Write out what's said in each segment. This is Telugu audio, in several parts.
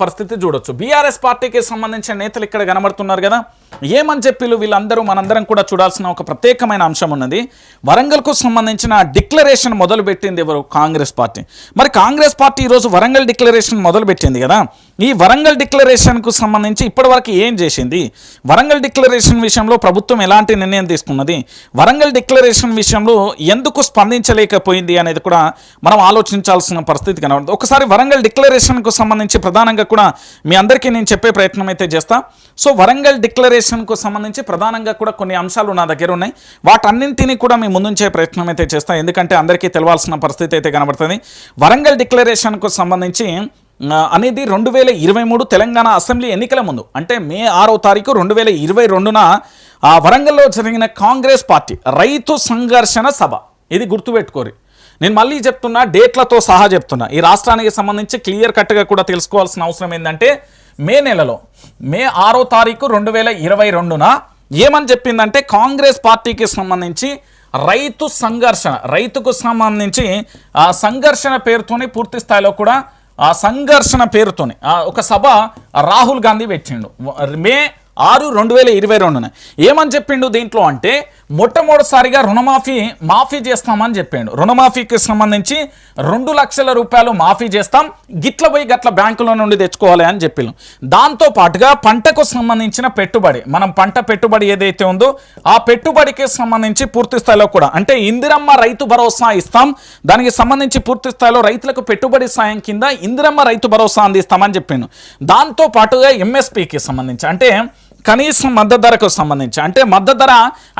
పరిస్థితి చూడొచ్చు. బీఆర్ఎస్ పార్టీకి సంబంధించిన నేతలు ఇక్కడ కనబడుతున్నారు కదా, ఏమని చెప్పి వీళ్ళందరూ మనందరం కూడా చూడాల్సిన ఒక ప్రత్యేకమైన అంశం ఉన్నది. వరంగల్కు సంబంధించిన డిక్లరేషన్ మొదలుపెట్టింది ఎవరు? కాంగ్రెస్ పార్టీ. మరి కాంగ్రెస్ పార్టీ ఈరోజు వరంగల్ డిక్లరేషన్ మొదలుపెట్టింది కదా. ఈ వరంగల్ డిక్లరేషన్కు సంబంధించి ఇప్పటివరకు ఏం చేసింది, వరంగల్ డిక్లరేషన్ విషయంలో ప్రభుత్వం ఎలాంటి నిర్ణయం తీసుకున్నది, వరంగల్ డిక్లరేషన్ విషయంలో ఎందుకు స్పందించలేకపోయింది అనేది కూడా మనం ఆలోచించాల్సిన పరిస్థితి కనబడుతుంది. ఒకసారి వరంగల్ డిక్లరేషన్కు సంబంధించి ప్రధానంగా కూడా మీ అందరికీ నేను చెప్పే ప్రయత్నం అయితే చేస్తా. సో వరంగల్ డిక్లరేషన్కు సంబంధించి ప్రధానంగా కూడా కొన్ని అంశాలు నా దగ్గర ఉన్నాయి. వాటన్నింటినీ కూడా మీ ముందుంచే ప్రయత్నం అయితే చేస్తా, ఎందుకంటే అందరికీ తెలవాల్సిన పరిస్థితి అయితే కనబడుతుంది. వరంగల్ డిక్లరేషన్కు సంబంధించి అనేది 2023 తెలంగాణ అసెంబ్లీ ఎన్నికల ముందు, అంటే మే 6వ తారీఖు 2022న వరంగల్లో జరిగిన కాంగ్రెస్ పార్టీ రైతు సంఘర్షణ సభ. ఇది గుర్తుపెట్టుకోరు, నేను మళ్ళీ చెప్తున్నా, డేట్లతో సహా చెప్తున్నా. ఈ రాష్ట్రానికి సంబంధించి క్లియర్ కట్గా కూడా తెలుసుకోవాల్సిన అవసరం ఏంటంటే, మే నెలలో మే 6వ తారీఖు 2022న ఏమని చెప్పిందంటే, కాంగ్రెస్ పార్టీకి సంబంధించి రైతు సంఘర్షణ, రైతుకు సంబంధించి సంఘర్షణ పేరుతోని పూర్తి స్థాయిలో కూడా సంఘర్షణ పేరుతోని ఒక సభ రాహుల్ గాంధీ పెట్టిండు మే 6, 2022న. ఏమని చెప్పిండు దీంట్లో అంటే, మొట్టమొదటిసారిగా మాఫీ చేస్తామని చెప్పిండు. రుణమాఫీకి సంబంధించి 2 లక్షల రూపాయలు మాఫీ చేస్తాం, గిట్ల పోయి గట్ల బ్యాంకులో నుండి తెచ్చుకోవాలి అని చెప్పిండు. దాంతో పాటుగా పంటకు సంబంధించిన పెట్టుబడి, మనం పంట పెట్టుబడి ఏదైతే ఉందో ఆ పెట్టుబడికి సంబంధించి పూర్తి స్థాయిలో కూడా, అంటే ఇందిరమ్మ రైతు భరోసా ఇస్తాం, దానికి సంబంధించి పూర్తి స్థాయిలో రైతులకు పెట్టుబడి సాయం కింద ఇందిరమ్మ రైతు భరోసా అందిస్తామని చెప్పిండు. దాంతో పాటుగా ఎంఎస్పీకి సంబంధించి, అంటే కనీసం మద్దతు ధరకు సంబంధించి, అంటే మద్దతు ధర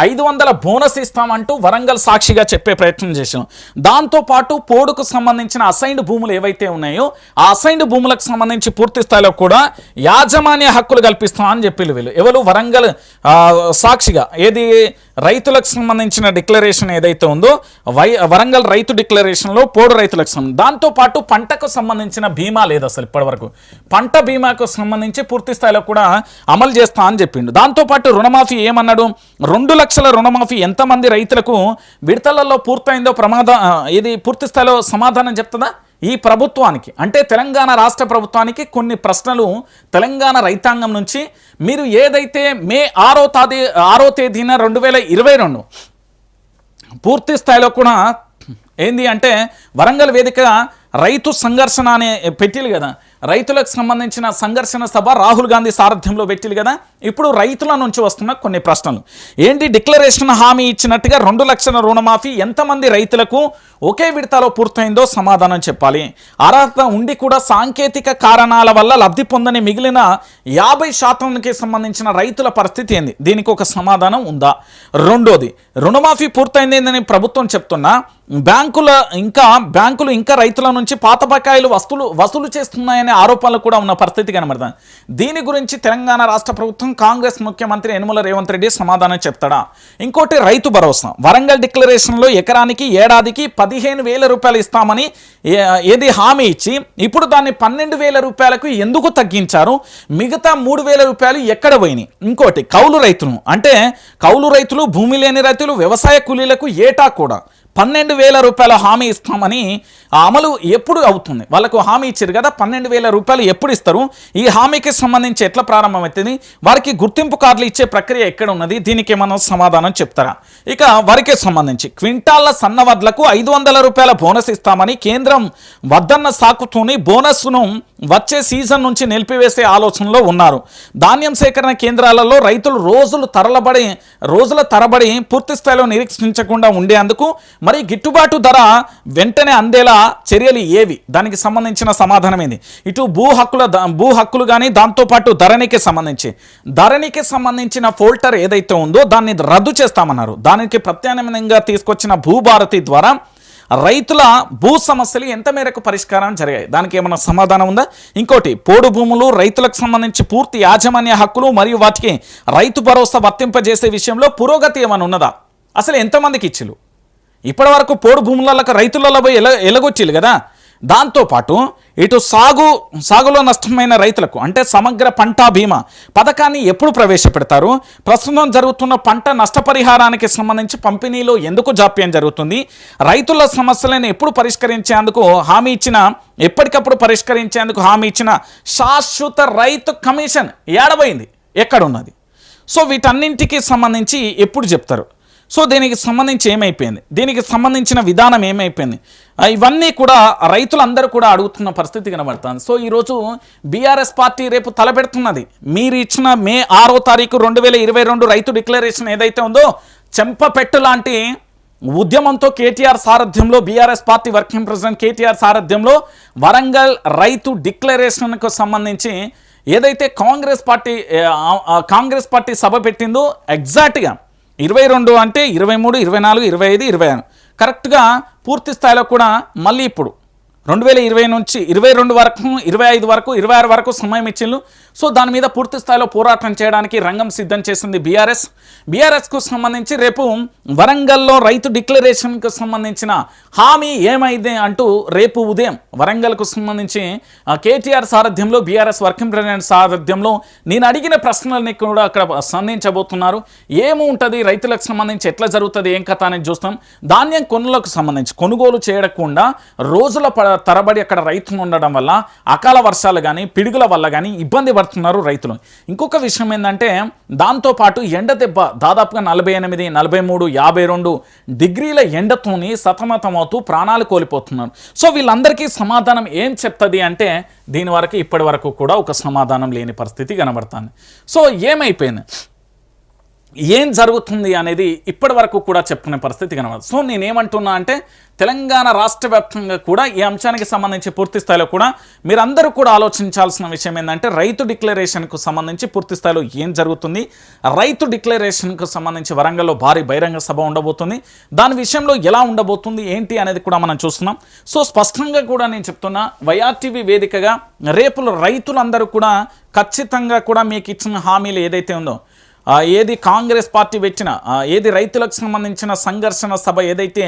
500 బోనస్ ఇస్తామంటూ వరంగల్ సాక్షిగా చెప్పే ప్రయత్నం చేశాం. దాంతోపాటు పోడుకు సంబంధించిన అసైన్డ్ భూములు ఏవైతే ఉన్నాయో ఆ అసైన్డ్ భూములకు సంబంధించి పూర్తి స్థాయిలో కూడా యాజమాన్య హక్కులు కల్పిస్తామని చెప్పి వీళ్ళు ఎవరు వరంగల్ సాక్షిగా, ఏది రైతులకు సంబంధించిన డిక్లరేషన్ ఏదైతే ఉందో వరంగల్ రైతు డిక్లరేషన్లో పోడు రైతులకు సంబంధించి, దాంతోపాటు పంటకు సంబంధించిన బీమా లేదు అసలు ఇప్పటివరకు, పంట బీమాకు సంబంధించి పూర్తి స్థాయిలో కూడా అమలు చేస్తా అని చెప్పిండు. దాంతోపాటు రుణమాఫీ ఏమన్నాడు, 2 లక్షల రుణమాఫీ ఎంతమంది రైతులకు విడతలలో పూర్తయిందో ఇది పూర్తి స్థాయిలో సమాధానం చెప్తుందా ఈ ప్రభుత్వానికి? అంటే తెలంగాణ రాష్ట్ర ప్రభుత్వానికి కొన్ని ప్రశ్నలు తెలంగాణ రైతాంగం నుంచి. మీరు ఏదైతే మే 6వ తేదీన 2022 పూర్తి స్థాయిలో కూడా ఏంది అంటే వరంగల్ వేదిక రైతు సంఘర్షణ అనే పెట్టిలు కదా, రైతులకు సంబంధించిన సంఘర్షణ సభ రాహుల్ గాంధీ సారథ్యంలో పెట్టిలు కదా. ఇప్పుడు రైతుల నుంచి వస్తున్న కొన్ని ప్రశ్నలు ఏంటి, డిక్లరేషన్ హామీ ఇచ్చినట్టుగా 2 లక్షల రుణమాఫీ ఎంతమంది రైతులకు ఒకే విడతలో పూర్తయిందో సమాధానం చెప్పాలి. అర్హత ఉండి కూడా సాంకేతిక కారణాల వల్ల లబ్ధి పొందని మిగిలిన 50% సంబంధించిన రైతుల పరిస్థితి ఏంది, దీనికి ఒక సమాధానం ఉందా? రెండోది, రుణమాఫీ పూర్తయిందని ప్రభుత్వం చెప్తున్నా బ్యాంకులు ఇంకా రైతుల నుంచి పాత బకాయిలు వసూలు చేస్తున్నాయనే ఆరోపణలు కూడా ఉన్న పరిస్థితి కనబడుతుంది. దీని గురించి తెలంగాణ రాష్ట్ర ప్రభుత్వం, కాంగ్రెస్ ముఖ్యమంత్రి యనమల రేవంత్ రెడ్డి సమాధానం చెప్తాడా? ఇంకోటి, రైతు భరోసా వరంగల్ డిక్లరేషన్లో ఎకరానికి ఏడాదికి 15,000 రూపాయలు ఇస్తామని ఏది హామీ ఇచ్చి ఇప్పుడు దాన్ని 12,000 రూపాయలకు ఎందుకు తగ్గించారు? మిగతా 3,000 రూపాయలు ఎక్కడ పోయినాయి? ఇంకోటి, కౌలు రైతులు, అంటే కౌలు రైతులు, భూమి లేని రైతులు, వ్యవసాయ కూలీలకు ఏటా కూడా 12,000 రూపాయల హామీ ఇస్తామని అమలు ఎప్పుడు అవుతుంది? వాళ్ళకు హామీ ఇచ్చారు కదా, 12,000 రూపాయలు ఎప్పుడు ఇస్తారు? ఈ హామీకి సంబంధించి ఎట్లా ప్రారంభమవుతుంది? వారికి గుర్తింపు కార్డులు ఇచ్చే ప్రక్రియ ఎక్కడ ఉన్నది? దీనికి ఏమన్నా సమాధానం చెప్తారా? ఇక వరికి సంబంధించి క్వింటాళ్ల సన్నవడ్లకు 500 రూపాయల బోనస్ ఇస్తామని కేంద్రం వద్దన్న సాకుతోని బోనస్ను వచ్చే సీజన్ నుంచి నిలిపివేసే ఆలోచనలో ఉన్నారు. ధాన్యం సేకరణ కేంద్రాలలో రైతులు రోజుల తరబడి పూర్తి స్థాయిలో నిరీక్షించకుండా ఉండేందుకు మరి గిట్టుబాటు ధర వెంటనే అందేలా చర్యలు ఏవి? దానికి సంబంధించిన సమాధానం ఏంది? ఇటు భూ హక్కులు కానీ, దాంతోపాటు ధరణికి సంబంధించిన ఫోల్టర్ ఏదైతే ఉందో దాన్ని రద్దు చేస్తామన్నారు. దానికి ప్రత్యామ్నాయంగా తీసుకొచ్చిన భూభారతి ద్వారా రైతుల భూ సమస్యలు ఎంత మేరకు పరిష్కారం జరిగాయి? దానికి ఏమైనా సమాధానం ఉందా? ఇంకోటి, పోడు భూములు రైతులకు సంబంధించి పూర్తి యాజమాన్య హక్కులు మరియు వాటికి రైతు భరోసా వర్తింపజేసే విషయంలో పురోగతి ఏమైనా ఉన్నదా? అసలు ఎంతమందికి ఇచ్చిలు? ఇప్పటి వరకు పోడు భూములకు రైతులలో పోయి ఎలగొచ్చిలు కదా, దాంతోపాటు ఇటు సాగులో నష్టమైన రైతులకు అంటే సమగ్ర పంట బీమా పథకాన్ని ఎప్పుడు ప్రవేశపెడతారు, ప్రస్తుతం జరుగుతున్న పంట నష్టపరిహారానికి సంబంధించి పంపిణీలో ఎందుకు జాప్యం జరుగుతుంది, రైతుల సమస్యలను ఎప్పుడు పరిష్కరించేందుకు హామీ ఇచ్చిన ఎప్పటికప్పుడు పరిష్కరించేందుకు హామీ ఇచ్చిన శాశ్వత రైతు కమిషన్ ఏడబోయింది, ఎక్కడున్నది? సో వీటన్నింటికి సంబంధించి ఎప్పుడు చెప్తారు? సో దీనికి సంబంధించి ఏమైపోయింది, దీనికి సంబంధించిన విధానం ఏమైపోయింది, ఇవన్నీ కూడా రైతులందరూ కూడా అడుగుతున్న పరిస్థితి కనబడుతుంది. సో ఈరోజు బీఆర్ఎస్ పార్టీ రేపు తలపెడుతున్నది. మీరు ఇచ్చిన మే 6వ తారీఖు 2022 రైతు డిక్లరేషన్ ఏదైతే ఉందో చెంపపెట్టు లాంటి ఉద్యమంతో కేటీఆర్ సారథ్యంలో BRS party working president KTR సారథ్యంలో వరంగల్ రైతు డిక్లరేషన్కు సంబంధించి ఏదైతే కాంగ్రెస్ పార్టీ సభ పెట్టిందో ఎగ్జాక్ట్గా 22 అంటే 23, 24, 25, 26 కరెక్ట్గా పూర్తి స్థాయిలో కూడా మళ్ళీ ఇప్పుడు 2020 నుంచి 22 వరకు 25 వరకు 26 వరకు సమయం ఇచ్చిండ్రు. సో దాని మీద పూర్తి స్థాయిలో పోరాటం చేయడానికి రంగం సిద్ధం చేసింది బీఆర్ఎస్కు సంబంధించి రేపు వరంగల్లో రైతు డిక్లరేషన్కు సంబంధించిన హామీ ఏమైంది అంటూ రేపు ఉదయం వరంగల్కు సంబంధించి కేటీఆర్ సారథ్యంలో బీఆర్ఎస్ వర్కింగ్ ప్రెసిడెంట్ సారథ్యంలో నేను అడిగిన ప్రశ్నలని కూడా అక్కడ సంధించబోతున్నారు. ఏముంటుంది రైతులకు సంబంధించి, ఎట్లా జరుగుతుంది, ఏం కథ అనేది చూస్తాం. ధాన్యం కొనుగోలుకు సంబంధించి కొనుగోలు చేయకుండా రోజుల తరబడి అక్కడ రైతులు ఉండడం వల్ల అకాల వర్షాలు కానీ పిడుగుల వల్ల కానీ ఇబ్బంది పడుతున్నారు రైతులు. ఇంకొక విషయం ఏంటంటే దాంతోపాటు ఎండ దెబ్బ దాదాపుగా 48, 43, 52 డిగ్రీల ఎండతోని సతమతమవుతూ ప్రాణాలు కోల్పోతున్నారు. సో వీళ్ళందరికీ సమాధానం ఏం చెప్తుంది అంటే దీని వరకు ఇప్పటి వరకు కూడా ఒక సమాధానం లేని పరిస్థితి కనబడుతుంది. సో ఏమైపోయింది, ఏం జరుగుతుంది అనేది ఇప్పటి వరకు కూడా చెప్పుకునే పరిస్థితి కనబడదు. సో నేనేమంటున్నా అంటే తెలంగాణ రాష్ట్ర వ్యాప్తంగా కూడా ఈ అంశానికి సంబంధించి పూర్తి స్థాయిలో కూడా మీరందరూ కూడా ఆలోచించాల్సిన విషయం ఏంటంటే రైతు డిక్లరేషన్కు సంబంధించి పూర్తి స్థాయిలో ఏం జరుగుతుంది, రైతు డిక్లరేషన్కు సంబంధించి వరంగల్లో భారీ బహిరంగ సభ ఉండబోతుంది, దాని విషయంలో ఎలా ఉండబోతుంది ఏంటి అనేది కూడా మనం చూస్తున్నాం. సో స్పష్టంగా కూడా నేను చెప్తున్నా వైఆర్టీవీ వేదికగా రేపు రైతులందరూ కూడా ఖచ్చితంగా కూడా మీకు ఇచ్చిన హామీలు ఏదైతే ఉందో ఏది కాంగ్రెస్ పార్టీ పెట్టిన ఏది రైతులకు సంబంధించిన సంఘర్షణ సభ ఏదైతే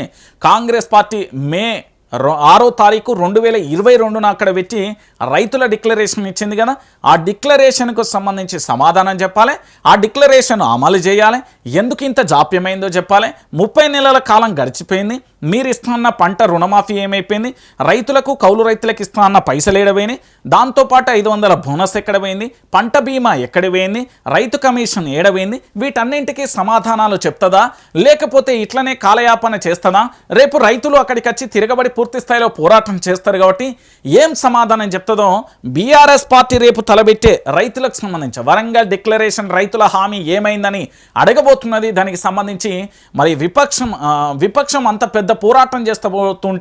కాంగ్రెస్ పార్టీ మే 6వ తారీఖు 2022 అక్కడ పెట్టి రైతుల డిక్లరేషన్ ఇచ్చింది కదా, ఆ డిక్లరేషన్కు సంబంధించి సమాధానం చెప్పాలి, ఆ డిక్లరేషన్ అమలు చేయాలి, ఎందుకు ఇంత జాప్యమైందో చెప్పాలి. 30 నెలల కాలం గడిచిపోయింది, మీరు ఇస్తున్న పంట రుణమాఫీ ఏమైపోయింది, రైతులకు కౌలు రైతులకు ఇస్తున్న పైసలు ఏడపోయినాయి, దాంతోపాటు 500 బోనస్ ఎక్కడ పోయింది, పంట బీమా ఎక్కడ పోయింది, రైతు కమిషన్ ఏడపోయింది, వీటన్నింటికీ సమాధానాలు చెప్తుందా లేకపోతే ఇట్లనే కాలయాపన చేస్తుందా? రేపు రైతులు అక్కడికి వచ్చి తిరగబడి పూర్తి స్థాయిలో పోరాటం చేస్తారు కాబట్టి ఏం సమాధానం చెప్తుందో బీఆర్ఎస్ పార్టీ రేపు తలబెట్టే రైతులకు సంబంధించి వరంగల్ డిక్లరేషన్ రైతుల హామీ ఏమైందని అడగబోతున్నది. దానికి సంబంధించి మరి విపక్షం అంత పెద్ద పోరాటం చేస్తబోతుంటే